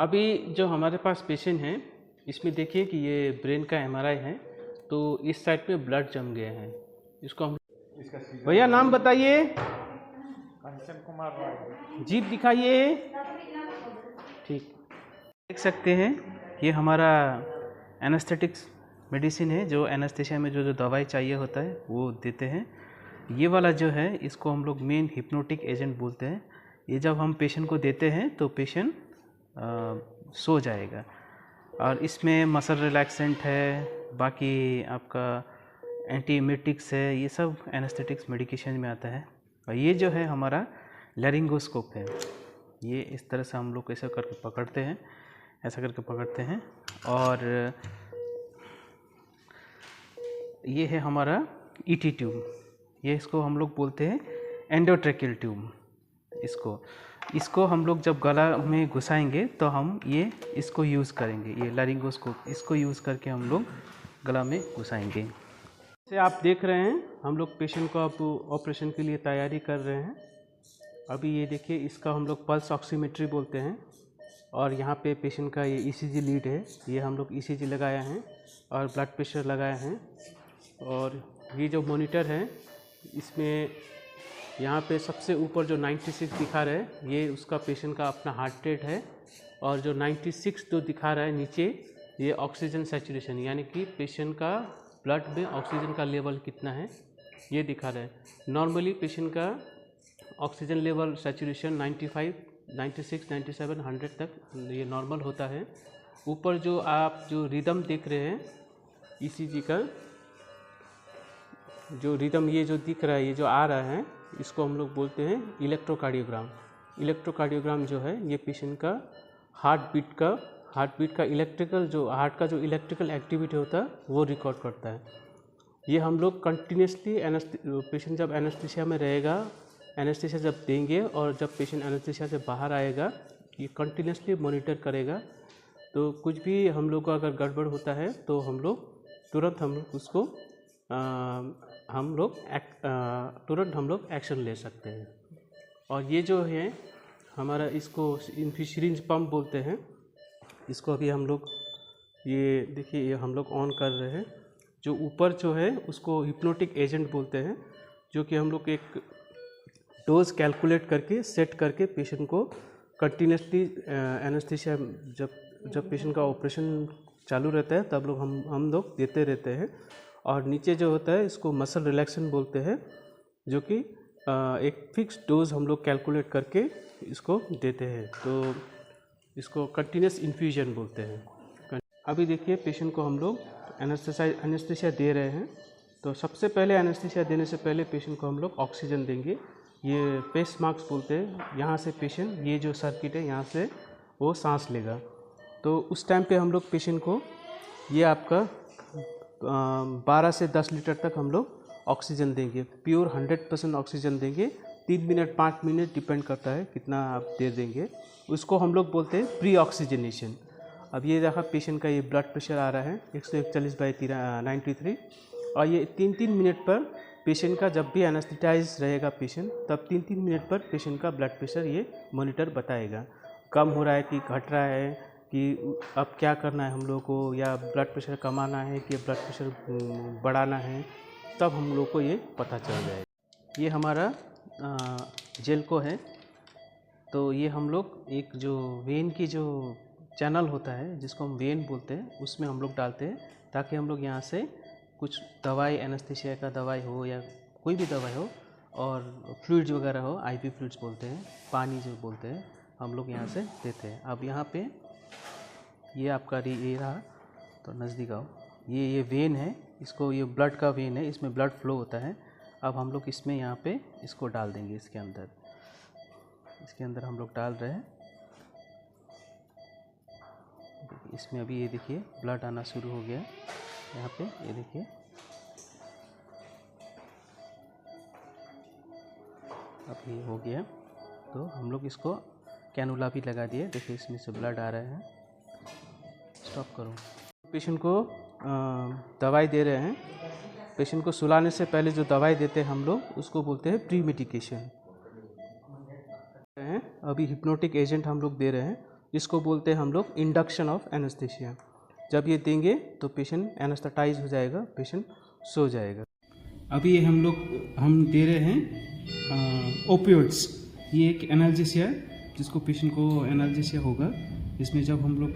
अभी जो हमारे पास पेशेंट है, इसमें देखिए कि ये ब्रेन का एमआरआई है, तो इस साइड पे ब्लड जम गए हैं। इसको हम भैया नाम बताइए। कंचन कुमार रॉय। जीप दिखाइए। ठीक, देख सकते हैं ये हमारा एनेस्थेटिक्स मेडिसिन है, जो एनेस्थेसिया में जो दवाई चाहिए होता है वो देते हैं। ये वाला जो है इसको हम लोग मेन हिप्नोटिक एजेंट बोलते हैं। ये जब हम पेशेंट को देते हैं तो पेशेंट सो जाएगा। और इसमें मसल रिलैक्सेंट है, बाकी आपका एंटीएमेटिक्स है, ये सब एनेस्थेटिक्स मेडिकेशन में आता है। और ये जो है हमारा लैरिंगोस्कोप है। ये इस तरह से हम लोग ऐसा करके पकड़ते हैं, ऐसा करके पकड़ते हैं। और ये है हमारा ईटी ट्यूब, ये इसको हम लोग बोलते हैं एंडोट्रेकियल ट्यूब। इसको हम लोग जब गला में घुसाएंगे तो हम इसको यूज़ करेंगे, ये लैरिंगोस्कोप, इसको यूज़ करके हम लोग गला में घुसाएंगे। जैसे आप देख रहे हैं हम लोग पेशेंट को अब ऑपरेशन के लिए तैयारी कर रहे हैं। अभी ये देखिए, इसका हम लोग पल्स ऑक्सीमेट्री बोलते हैं। और यहाँ पे पेशेंट का ये ईसीजी लीड है, ये हम लोग ईसीजी लगाया है और ब्लड प्रेशर लगाया है। और ये जो मॉनिटर है, इसमें यहाँ पे सबसे ऊपर जो 96 दिखा रहा है, ये उसका पेशेंट का अपना हार्ट रेट है। और जो 96 जो दिखा रहा है नीचे, ये ऑक्सीजन सैचुरेशन, यानी कि पेशेंट का ब्लड में ऑक्सीजन का लेवल कितना है ये दिखा रहा है। नॉर्मली पेशेंट का ऑक्सीजन लेवल सैचुरेशन 95, 96, 97, 100 तक ये नॉर्मल होता है। ऊपर जो आप जो रिदम देख रहे हैं ईसीजी का, जो रिदम ये जो दिख रहा है, ये जो आ रहा है, इसको हम लोग बोलते हैं इलेक्ट्रोकार्डियोग्राम। इलेक्ट्रोकार्डियोग्राम जो है ये पेशेंट का हार्ट बीट का इलेक्ट्रिकल, जो हार्ट का जो इलेक्ट्रिकल एक्टिविटी होता है वो रिकॉर्ड करता है। ये हम लोग कंटिन्यूसली पेशेंट जब एनेस्थीसिया में रहेगा, एनेस्थीसिया जब देंगे और जब पेशेंट एनेस्थीसिया से बाहर आएगा, ये कंटिन्यूसली मॉनिटर करेगा। तो कुछ भी हम लोग को अगर गड़बड़ होता है तो हम लोग तुरंत हम लोग एक्शन ले सकते हैं। और ये जो है हमारा, इसको सिरिंज पंप बोलते हैं। इसको अभी हम लोग ये देखिए, ये हम लोग ऑन कर रहे हैं। जो ऊपर जो है उसको हिप्नोटिक एजेंट बोलते हैं, जो कि हम लोग एक डोज कैलकुलेट करके सेट करके पेशेंट को कंटिन्यूसली एनेस्थीसिया जब पेशेंट का ऑपरेशन चालू रहता है तब हम लोग देते रहते हैं। और नीचे जो होता है इसको मसल रिलैक्सेंट बोलते हैं, जो कि एक फिक्स डोज हम लोग कैलकुलेट करके इसको देते हैं। तो इसको कंटिन्यूस इन्फ्यूजन बोलते हैं। अभी देखिए पेशेंट को हम लोग एनेस्थीसिया दे रहे हैं। तो सबसे पहले एनेस्थीसिया देने से पहले पेशेंट को हम लोग ऑक्सीजन देंगे, ये फेस मास्क बोलते हैं। यहाँ से पेशेंट, ये जो सर्किट है यहाँ से वो सांस लेगा। तो उस टाइम पे हम लोग पेशेंट को ये आपका 12 से 10 लीटर तक हम लोग ऑक्सीजन देंगे, प्योर 100% ऑक्सीजन देंगे। 3 मिनट 5 मिनट डिपेंड करता है कितना आप दे देंगे। उसको हम लोग बोलते हैं प्री ऑक्सीजनेशन। अब ये देखा पेशेंट का ये ब्लड प्रेशर आ रहा है 141/93। और ये 3-3 मिनट पर पेशेंट का, जब भी एनेस्थेटाइज रहेगा पेशेंट, तब 3-3 मिनट पर पेशेंट का ब्लड प्रेशर ये मॉनिटर बताएगा, कम हो रहा है कि घट रहा है, कि अब क्या करना है हम लोग को, या ब्लड प्रेशर कमाना है कि ब्लड प्रेशर बढ़ाना है, तब हम लोग को ये पता चल जाएगा। ये हमारा जेल्को है। तो ये हम लोग एक जो वेन की जो चैनल होता है, जिसको हम वेन बोलते हैं, उसमें हम लोग डालते हैं, ताकि हम लोग यहाँ से कुछ दवाई, एनेस्थीसिया का दवाई हो या कोई भी दवाई हो, और फ्लूइड्स वगैरह हो, आईवी फ्लूइड्स बोलते हैं, पानी जो बोलते हैं, हम लोग यहाँ से देते हैं। अब यहाँ पे ये आपका ये रहा, तो नज़दीक आओ, ये वेन है, इसको, ये ब्लड का वेन है, इसमें ब्लड फ्लो होता है। अब हम लोग इसमें यहाँ पे इसको डाल देंगे, इसके अंदर हम लोग डाल रहे हैं। इसमें अभी ये देखिए ब्लड आना शुरू हो गया यहाँ पे, ये देखिए। अब ये हो गया, तो हम लोग इसको कैनुला भी लगा दिए, देखिए इसमें से ब्लड आ रहा है। स्टॉप करो। पेशेंट को दवाई दे रहे हैं। पेशेंट को सुलाने से पहले जो दवाई देते हैं हम लोग, उसको बोलते हैं प्री मेडिकेशन। अभी हिप्नोटिक एजेंट हम लोग दे रहे हैं। इसको बोलते हैं हम लोग इंडक्शन ऑफ एनेस्थीसिया। जब ये देंगे तो पेशेंट एनेस्थेटाइज हो जाएगा, पेशेंट सो जाएगा। अभी हम दे रहे हैं ओपियोइड्स। ये एक एनाल्जेसिया है जिसको पेशेंट को एनाल्जेसिया होगा। इसमें जब हम लोग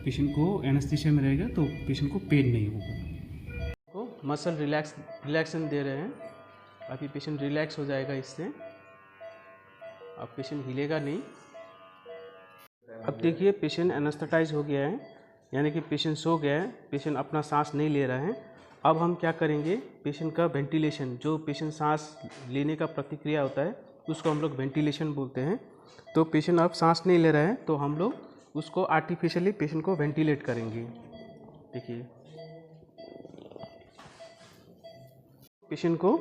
पेशेंट को एनेस्थीसिया में रहेगा तो पेशेंट को पेन नहीं होगा। को मसल रिलैक्सन दे रहे हैं। अभी पेशेंट रिलैक्स हो जाएगा इससे। अब पेशेंट हिलेगा नहीं। अब देखिए पेशेंट एनेस्थेटाइज हो गया है, यानी कि पेशेंट सो गया है, पेशेंट अपना सांस नहीं ले रहा है। अब हम क्या करेंगे, पेशेंट का वेंटिलेशन, जो पेशेंट सांस लेने का प्रतिक्रिया होता है उसको हम लोग वेंटिलेशन बोलते हैं। तो पेशेंट अब सांस नहीं ले रहा है तो हम लोग उसको आर्टिफिशियली पेशेंट को वेंटिलेट करेंगे। देखिए पेशेंट को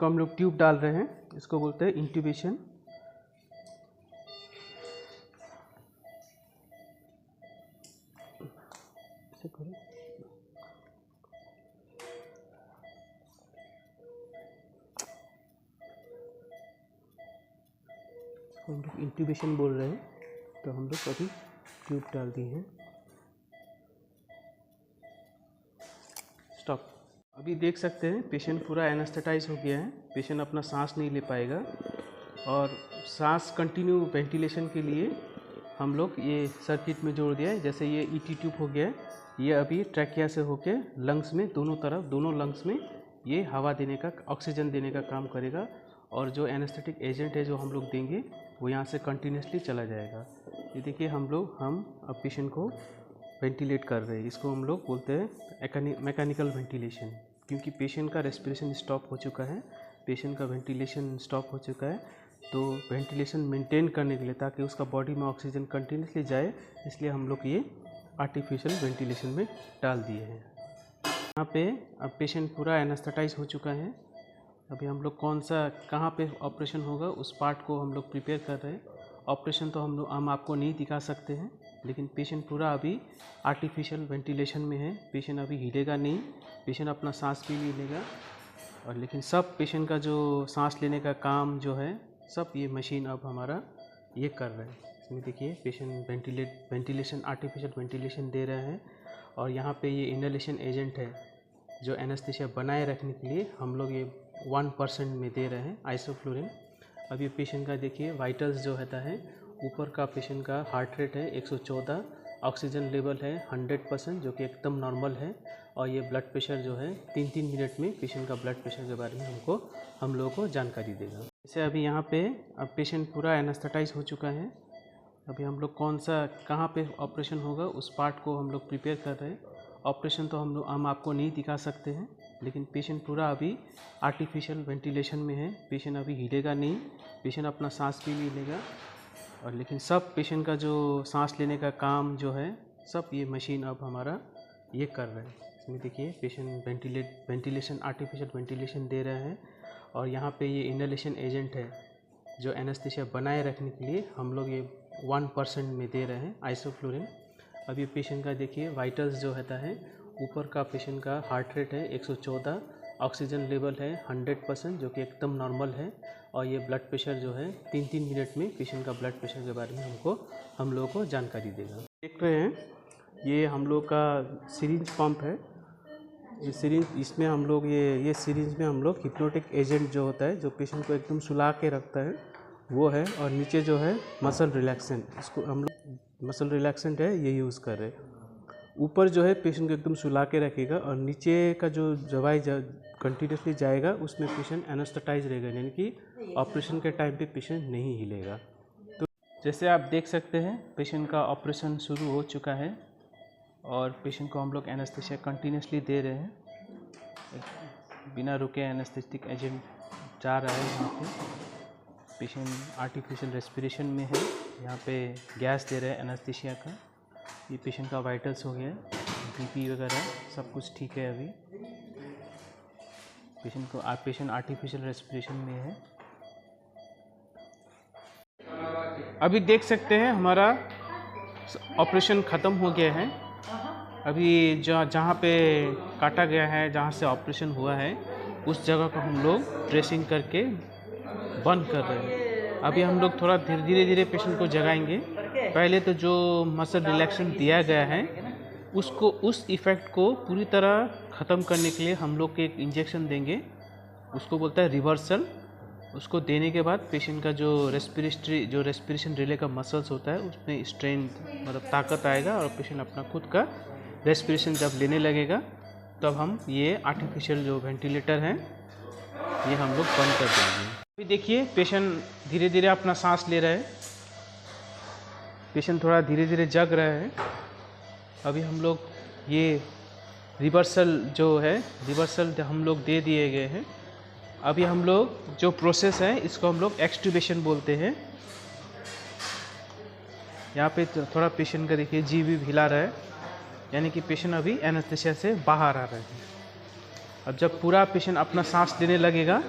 हम लोग ट्यूब डाल रहे हैं, इसको बोलते हैं इंट्यूबेशन। हम लोग इंट्यूबेशन बोल रहे हैं, तो हम लोग अभी ट्यूब डाल दिए हैं। स्टॉप। अभी देख सकते हैं पेशेंट पूरा एनेस्थेटाइज हो गया है, पेशेंट अपना सांस नहीं ले पाएगा। और सांस कंटिन्यू वेंटिलेशन के लिए हम लोग ये सर्किट में जोड़ दिया है। जैसे ये ईटी ट्यूब हो गया है, ये अभी ट्रैकिया से होके लंग्स में दोनों लंग्स में ये हवा देने का, ऑक्सीजन देने का काम करेगा। और जो एनेस्थेटिक एजेंट है जो हम लोग देंगे वो यहाँ से कंटिन्यूसली चला जाएगा। ये देखिए हम अब पेशेंट को वेंटिलेट कर रहे हैं। इसको हम लोग बोलते हैं मैकेनिकल वेंटिलेशन, क्योंकि पेशेंट का रेस्पिरेशन स्टॉप हो चुका है, पेशेंट का वेंटिलेशन स्टॉप हो चुका है। तो वेंटिलेशन मेंटेन करने के लिए, ताकि उसका बॉडी में ऑक्सीजन कंटिन्यूसली जाए, इसलिए हम लोग ये आर्टिफिशियल वेंटिलेशन में डाल दिए हैं। यहाँ पे अब पेशेंट पूरा एनेस्थेटाइज हो चुका है। अभी हम लोग कहाँ पे ऑपरेशन होगा उस पार्ट को हम लोग प्रिपेयर कर रहे हैं। ऑपरेशन तो हम आपको नहीं दिखा सकते हैं, लेकिन पेशेंट पूरा अभी आर्टिफिशियल वेंटिलेशन में है। पेशेंट अभी हिलेगा नहीं, पेशेंट अपना सांस भी नहीं लेगा। और लेकिन सब पेशेंट का जो सांस लेने का काम जो है, सब ये मशीन अब हमारा ये कर रहे हैं। इसमें देखिए पेशेंट वेंटिलेशन, आर्टिफिशियल वेंटिलेशन दे रहे हैं। और यहाँ पे ये इनहेलेशन एजेंट है जो एनेस्थीसिया बनाए रखने के लिए हम लोग ये 1% में दे रहे हैं, आइसोफ्लोरिन। अब ये पेशेंट का देखिए वाइटल्स जो होता है, ऊपर का पेशेंट का हार्ट रेट है 114, ऑक्सीजन लेवल है 100% जो कि एकदम नॉर्मल है। और ये ब्लड प्रेशर जो है 3-3 मिनट में पेशेंट का ब्लड प्रेशर के बारे में हम लोगों को जानकारी देगा। जैसे अभी यहाँ पे अब पेशेंट पूरा एनेस्थेटाइज हो चुका है। अभी हम लोग कहाँ पे ऑपरेशन होगा उस पार्ट को हम लोग प्रिपेयर कर रहे हैं। ऑपरेशन तो हम आपको नहीं दिखा सकते हैं, लेकिन पेशेंट पूरा अभी आर्टिफिशियल वेंटिलेशन में है। पेशेंट अभी हिलेगा नहीं, पेशेंट अपना सांस भी नहीं लेगा। और लेकिन सब पेशेंट का जो सांस लेने का काम जो है, सब ये मशीन अब हमारा ये कर रहे हैं। इसमें देखिए पेशेंट वेंटिलेशन, आर्टिफिशियल वेंटिलेशन दे रहे हैं। और यहाँ पे ये इनहेलेशन एजेंट है जो एनेस्थीसिया बनाए रखने के लिए हम लोग ये 1% में दे रहे हैं, आइसोफ्लोरिन। अब ये पेशेंट का देखिए वाइटल्स जो होता है, ऊपर का पेशेंट का हार्ट रेट है 114, ऑक्सीजन लेवल है 100% जो कि एकदम नॉर्मल है। और ये ब्लड प्रेशर जो है 3-3 मिनट में पेशेंट का ब्लड प्रेशर के बारे में हम लोगों को जानकारी देगा। देख रहे हैं ये हम लोग का सिरिंज पंप है। ये सिरिंज, इसमें हम लोग ये सिरिंज में हम लोग हिप्नोटिक एजेंट जो होता है, जो पेशेंट को एकदम सुला के रखता है, वो है। और नीचे जो है मसल रिलैक्सेंट, इसको हम लोग मसल रिलैक्सेंट है ये यूज़ कर रहे हैं। ऊपर जो है पेशेंट को एकदम सुला के रखेगा, और नीचे का जो दवाई कंटिन्यूसली जाएगा उसमें पेशेंट एनेस्थेटाइज रहेगा, यानी कि ऑपरेशन के टाइम पे पेशेंट नहीं हिलेगा। तो जैसे आप देख सकते हैं पेशेंट का ऑपरेशन शुरू हो चुका है और पेशेंट को हम लोग एनेस्थीसिया कंटिन्यूसली दे रहे हैं। बिना रुके एनेस्थेटिक एजेंट जा रहा है। यहाँ पे पेशेंट आर्टिफिशियल रेस्पिरेशन में है, यहाँ पे गैस दे रहे हैं एनेस्थीसिया का। ये पेशेंट का वाइटल्स हो गया, बीपी वगैरह सब कुछ ठीक है। अभी पेशेंट आर्टिफिशियल रेस्पिरेशन में है। अभी देख सकते हैं हमारा ऑपरेशन ख़त्म हो गया है। अभी जहाँ पे काटा गया है, जहाँ से ऑपरेशन हुआ है, उस जगह को हम लोग ड्रेसिंग करके बंद कर रहे हैं। अभी हम लोग थोड़ा धीरे धीरे पेशेंट को जगाएंगे। पहले तो जो मसल रिलैक्सेशन दिया गया है उसको, उस इफ़ेक्ट को पूरी तरह ख़त्म करने के लिए हम लोग एक इंजेक्शन देंगे, उसको बोलता है रिवर्सल। उसको देने के बाद पेशेंट का जो रेस्पिरेशन रिले का मसल्स होता है उसमें स्ट्रेंथ मतलब ताकत आएगा और पेशेंट अपना खुद का रेस्पिरेशन जब लेने लगेगा तब हम ये आर्टिफिशियल जो वेंटिलेटर है ये हम लोग बंद कर देंगे। अभी देखिए पेशेंट धीरे धीरे अपना सांस ले रहा है, पेशेंट थोड़ा धीरे धीरे जग रहा है। अभी हम लोग ये रिवर्सल जो है, रिवर्सल हम लोग दे दिए गए हैं। अभी हम लोग जो प्रोसेस है इसको हम लोग एक्सट्यूबेशन बोलते हैं। यहाँ पे थोड़ा पेशेंट का देखिए जी भी हिला रहा है, यानी कि पेशेंट अभी एनेस्थीसिया से बाहर आ रहा है। अब जब पूरा पेशेंट अपना सांस लेने लगेगा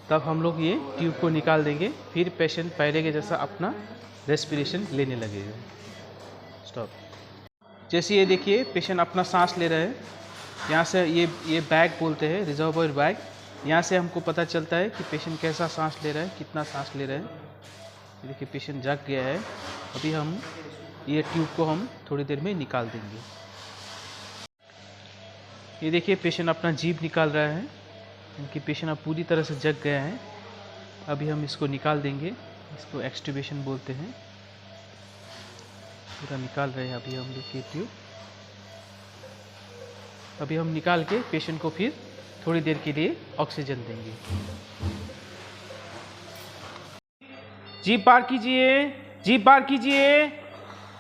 तब हम लोग ये ट्यूब को निकाल देंगे, फिर पेशेंट पहले के जैसा अपना रेस्पिरेशन लेने लगेगा। स्टॉप। जैसे ये देखिए पेशेंट अपना सांस ले रहा है, यहाँ से ये बैग बोलते हैं, रिजर्वोयर बैग। यहाँ से हमको पता चलता है कि पेशेंट कैसा सांस ले रहा है, कितना सांस ले रहा है। देखिए पेशेंट जग गया है। अभी हम ये ट्यूब को हम थोड़ी देर में निकाल देंगे। ये देखिए पेशेंट अपना जीभ निकाल रहा है, क्योंकि पेशेंट अब पूरी तरह से जग गया है। अभी हम इसको निकाल देंगे, इसको एक्सट्यूबेशन बोलते हैं। पूरा निकाल रहे हैं अभी हम लोग ये ट्यूब। अभी हम निकाल के पेशेंट को फिर थोड़ी देर के लिए ऑक्सीजन देंगे। जीभ बाहर कीजिए, जीभ बाहर कीजिए,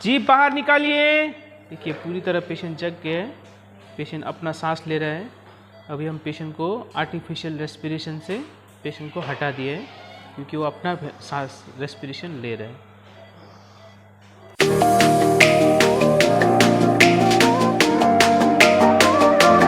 जीभ बाहर निकालिए। देखिए पूरी तरह पेशेंट जग गया है, पेशेंट अपना सांस ले रहा है। अभी हम पेशेंट को आर्टिफिशियल रेस्पिरेशन से पेशेंट को हटा दिए हैं, क्योंकि वो अपना सांस रेस्पिरेशन ले रहे हैं।